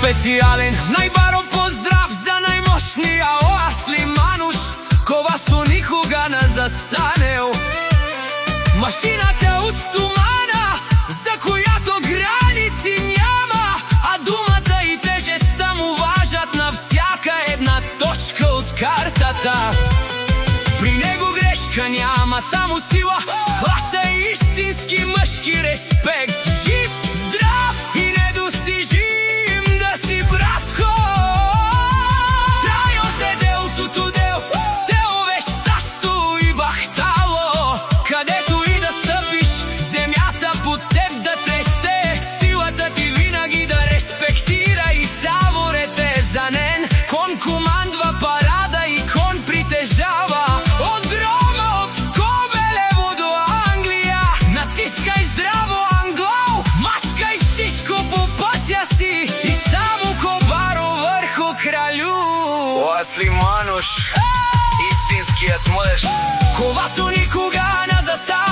Specijalен, najbaro pozdrav za najmoćnija oasli manuš, ko vas u nikoga ne zastaneu. Mašina te od stumana, za koja to granici njama, a dumata i teže sam uvažat na всяка една точка od kartata. Pri него грешка няма, само сила, класа и истински мъжки респект. Жив, здрав и недостижим да си, братко. Трайо те дел, туто дел, тел веш састо и бахтало. Където и да стъпиш, земята под теб да тресе. Силата ти винаги да респектира и саворете за нен. Кон командва парада и кон притежава. Оасли Мануш, истинският мъж, ко вас у никога не застава.